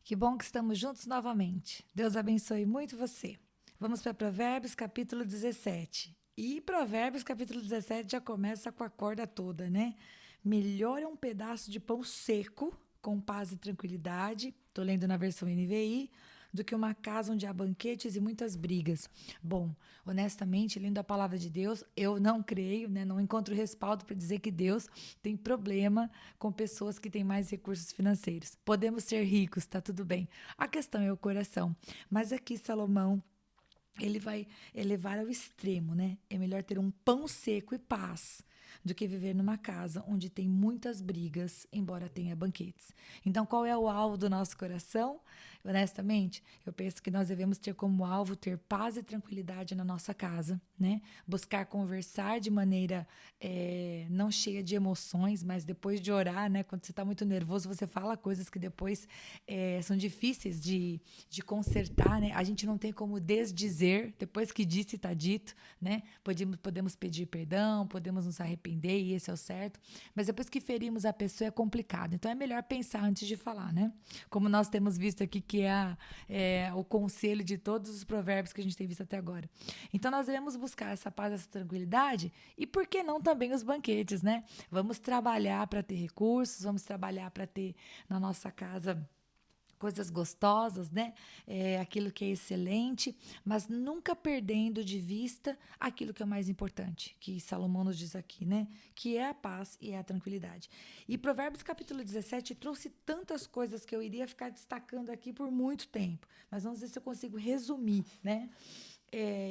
Que bom que estamos juntos novamente. Deus abençoe muito você. Vamos para Provérbios capítulo 17. E Provérbios capítulo 17 já começa com a corda toda, né? Melhor é um pedaço de pão seco, com paz e tranquilidade, estou lendo na versão NVI, do que uma casa onde há banquetes e muitas brigas. Bom, honestamente, lendo a palavra de Deus, eu não creio, né? Não encontro respaldo para dizer que Deus tem problema com pessoas que têm mais recursos financeiros. Podemos ser ricos, tá tudo bem. A questão é o coração. Mas aqui Salomão ele vai elevar ao extremo, né? É melhor ter um pão seco e paz do que viver numa casa onde tem muitas brigas, embora tenha banquetes. Então, qual é o alvo do nosso coração? Honestamente, eu penso que nós devemos ter como alvo ter paz e tranquilidade na nossa casa, né? Buscar conversar de maneira não cheia de emoções, mas depois de orar, né? Quando você está muito nervoso, você fala coisas que depois são difíceis de consertar, né? A gente não tem como desdizer, depois que disse, está dito, né? Podemos pedir perdão, podemos nos arrepender, e esse é o certo, mas depois que ferimos a pessoa é complicado, então é melhor pensar antes de falar, né? Como nós temos visto aqui, que é o conselho de todos os provérbios que a gente tem visto até agora. Então nós devemos buscar essa paz, essa tranquilidade, e por que não também os banquetes, né? Vamos trabalhar para ter recursos, vamos trabalhar para ter na nossa casa coisas gostosas, né? Aquilo que é excelente, mas nunca perdendo de vista aquilo que é o mais importante, que Salomão nos diz aqui, né? Que é a paz e é a tranquilidade. E Provérbios capítulo 17 trouxe tantas coisas que eu iria ficar destacando aqui por muito tempo, mas vamos ver se eu consigo resumir, né?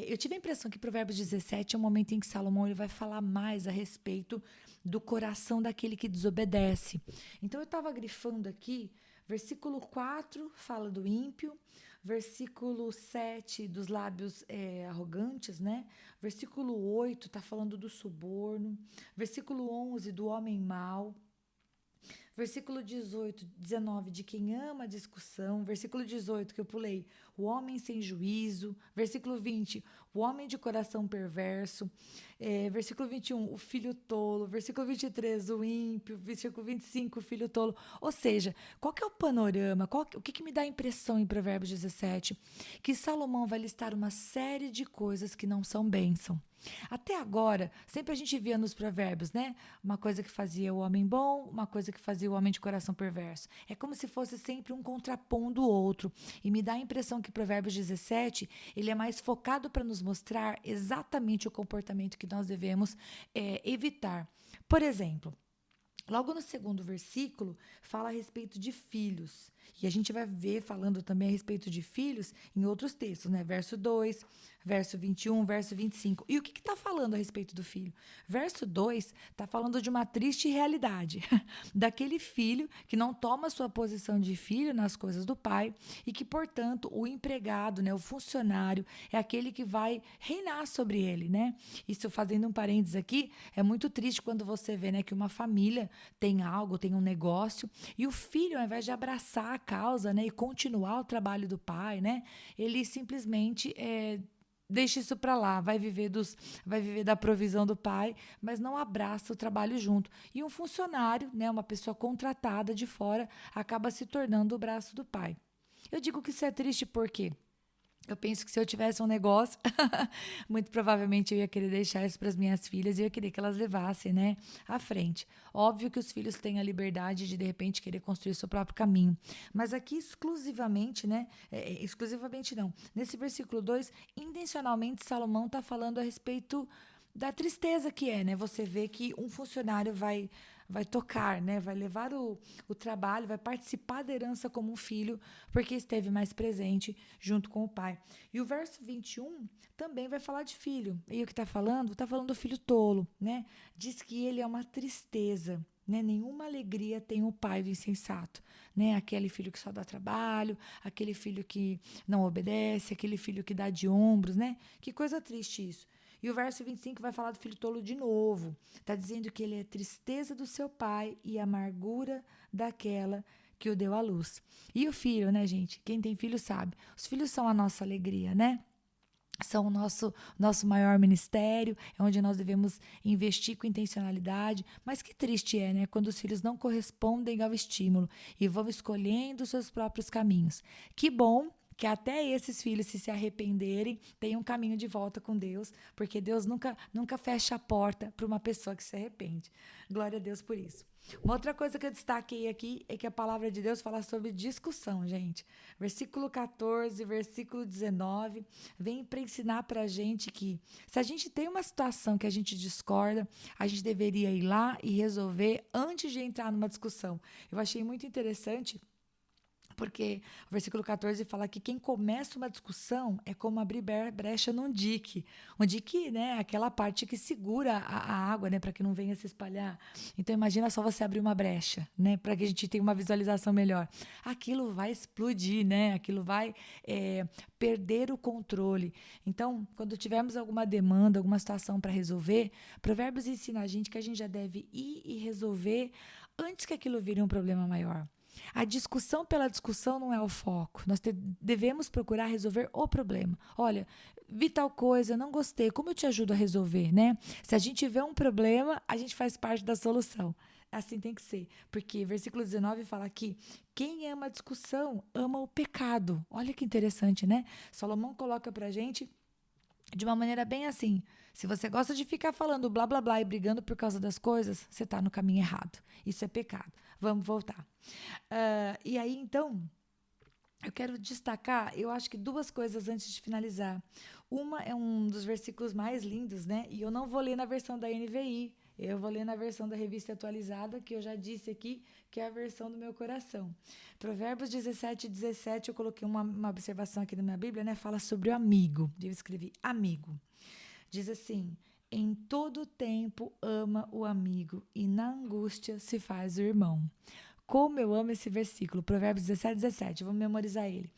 Eu tive a impressão que Provérbios 17 é um momento em que Salomão ele vai falar mais a respeito do coração daquele que desobedece. Então eu estava grifando aqui. Versículo 4 fala do ímpio, versículo 7 dos lábios arrogantes, né? Versículo 8 está falando do suborno, versículo 11 do homem mau, versículo 18, 19, de quem ama a discussão. Versículo 18, que eu pulei, o homem sem juízo. Versículo 20, o homem de coração perverso. Versículo 21, o filho tolo. Versículo 23, o ímpio. Versículo 25, o filho tolo. Ou seja, qual que é o panorama? O que me dá a impressão em Provérbios 17? Que Salomão vai listar uma série de coisas que não são bênção. Até agora, sempre a gente via nos provérbios, né? Uma coisa que fazia o homem bom, uma coisa que fazia o homem de coração perverso. É como se fosse sempre um contrapondo o outro. E me dá a impressão que Provérbios 17, ele é mais focado para nos mostrar exatamente o comportamento que nós devemos evitar. Por exemplo, logo no segundo versículo, fala a respeito de filhos. E a gente vai ver falando também a respeito de filhos em outros textos, né? Verso 2, verso 21, verso 25. E o que está falando a respeito do filho? Verso 2 está falando de uma triste realidade. Daquele filho que não toma sua posição de filho nas coisas do pai e que, portanto, o empregado, né, o funcionário, é aquele que vai reinar sobre ele, né? Isso, fazendo um parênteses aqui, é muito triste quando você vê, né, que uma família tem algo, tem um negócio, e o filho, ao invés de abraçar a causa, né, e continuar o trabalho do pai, né, ele simplesmente deixa isso para lá, vai viver da provisão do pai, mas não abraça o trabalho junto. E um funcionário, né, uma pessoa contratada de fora, acaba se tornando o braço do pai. Eu digo que isso é triste porque eu penso que se eu tivesse um negócio, muito provavelmente eu ia querer deixar isso para as minhas filhas e eu ia querer que elas levassem, né, à frente. Óbvio que os filhos têm a liberdade de repente, querer construir seu próprio caminho. Mas aqui, exclusivamente, né, exclusivamente não. Nesse versículo 2, intencionalmente, Salomão está falando a respeito da tristeza que é, né? Você vê que um funcionário vai tocar, né? Vai levar o trabalho, vai participar da herança como um filho, porque esteve mais presente junto com o pai. E o verso 21 também vai falar de filho. E o que está falando? Está falando do filho tolo, né? Diz que ele é uma tristeza. Né? Nenhuma alegria tem o pai do insensato, né? Aquele filho que só dá trabalho, aquele filho que não obedece, aquele filho que dá de ombros, né? Que coisa triste isso. E o verso 25 vai falar do filho tolo de novo. Está dizendo que ele é tristeza do seu pai e amargura daquela que o deu à luz. E o filho, né, gente? Quem tem filho sabe. Os filhos são a nossa alegria, né? são o nosso maior ministério, é onde nós devemos investir com intencionalidade. Mas que triste é, né? Quando os filhos não correspondem ao estímulo e vão escolhendo os seus próprios caminhos. Que bom que até esses filhos, se arrependerem, tenham um caminho de volta com Deus, porque Deus nunca fecha a porta para uma pessoa que se arrepende. Glória a Deus por isso. Uma outra coisa que eu destaquei aqui é que a palavra de Deus fala sobre discussão, gente. Versículo 14, versículo 19, vem para ensinar para a gente que se a gente tem uma situação que a gente discorda, a gente deveria ir lá e resolver antes de entrar numa discussão. Eu achei muito interessante, porque o versículo 14 fala que quem começa uma discussão é como abrir brecha num dique. Um dique, né, é aquela parte que segura a água, né, para que não venha se espalhar. Então, imagina só você abrir uma brecha, né, para que a gente tenha uma visualização melhor. Aquilo vai explodir, né, aquilo vai perder o controle. Então, quando tivermos alguma demanda, alguma situação para resolver, Provérbios ensina a gente que a gente já deve ir e resolver antes que aquilo vire um problema maior. A discussão pela discussão não é o foco. Nós devemos procurar resolver o problema. Olha, vi tal coisa, não gostei, como eu te ajudo a resolver, né? Se a gente vê um problema, a gente faz parte da solução. Assim tem que ser, porque versículo 19 fala que quem ama a discussão ama o pecado. Olha que interessante, né? Salomão coloca pra gente de uma maneira bem assim: se você gosta de ficar falando blá blá blá e brigando por causa das coisas, você está no caminho errado. Isso é pecado. Vamos voltar. E aí, então, eu quero destacar, eu acho que duas coisas antes de finalizar. Uma é um dos versículos mais lindos, né? E eu não vou ler na versão da NVI, eu vou ler na versão da Revista Atualizada, que eu já disse aqui, que é a versão do meu coração. Provérbios 17, eu coloquei uma observação aqui na minha Bíblia, né? Fala sobre o amigo. Eu escrevi amigo. Diz assim: em todo tempo ama o amigo, e na angústia se faz o irmão. Como eu amo esse versículo, Provérbios 17, eu vou memorizar ele.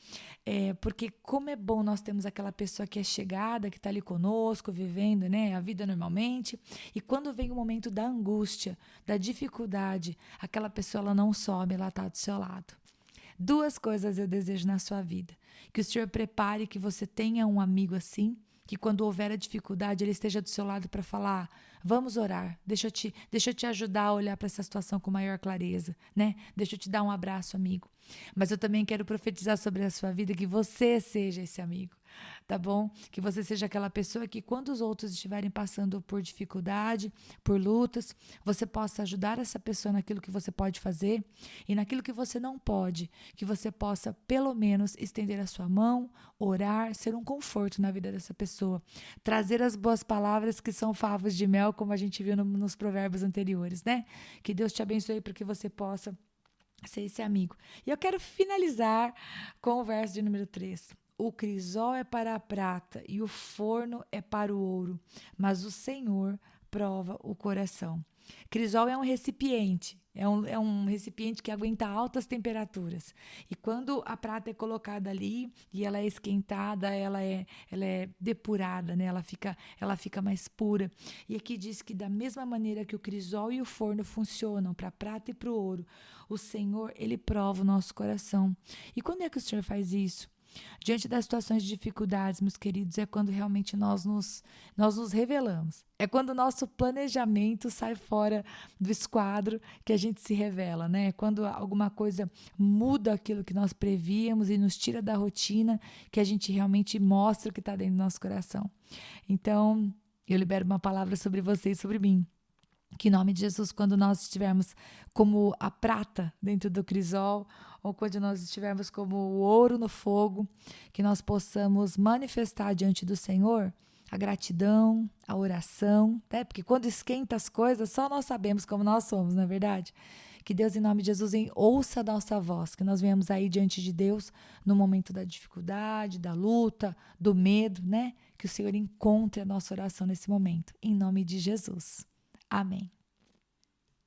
Porque como é bom nós termos aquela pessoa que é chegada, que está ali conosco, vivendo, né, a vida normalmente, e quando vem o momento da angústia, da dificuldade, aquela pessoa ela não some, ela está do seu lado. Duas coisas eu desejo na sua vida: que o Senhor prepare que você tenha um amigo assim, que quando houver a dificuldade, ele esteja do seu lado para falar: vamos orar, deixa eu te ajudar a olhar para essa situação com maior clareza, né? Deixa eu te dar um abraço, amigo. Mas eu também quero profetizar sobre a sua vida que você seja esse amigo, tá bom? Que você seja aquela pessoa que quando os outros estiverem passando por dificuldade, por lutas, você possa ajudar essa pessoa naquilo que você pode fazer, e naquilo que você não pode, que você possa pelo menos estender a sua mão, orar, ser um conforto na vida dessa pessoa, trazer as boas palavras que são favos de mel, como a gente viu nos provérbios anteriores, né? Que Deus te abençoe para que você possa ser esse amigo. E eu quero finalizar com o verso de número 3. O crisol é para a prata e o forno é para o ouro, mas o Senhor prova o coração. Crisol é um recipiente, é um recipiente que aguenta altas temperaturas. E quando a prata é colocada ali e ela é esquentada, ela é depurada, né? Ela fica mais pura. E aqui diz que da mesma maneira que o crisol e o forno funcionam para a prata e para o ouro, o Senhor, ele prova o nosso coração. E quando é que o Senhor faz isso? Diante das situações de dificuldades, meus queridos, é quando realmente nós nos revelamos. É quando o nosso planejamento sai fora do esquadro que a gente se revela, né? É quando alguma coisa muda aquilo que nós prevíamos e nos tira da rotina, que a gente realmente mostra o que está dentro do nosso coração. Então, eu libero uma palavra sobre você e sobre mim. Que em nome de Jesus, quando nós estivermos como a prata dentro do crisol, ou quando nós estivermos como o ouro no fogo, que nós possamos manifestar diante do Senhor a gratidão, a oração, né? Porque quando esquenta as coisas, só nós sabemos como nós somos, não é verdade? Que Deus, em nome de Jesus, ouça a nossa voz, que nós venhamos aí diante de Deus no momento da dificuldade, da luta, do medo, né? Que o Senhor encontre a nossa oração nesse momento, em nome de Jesus. Amém.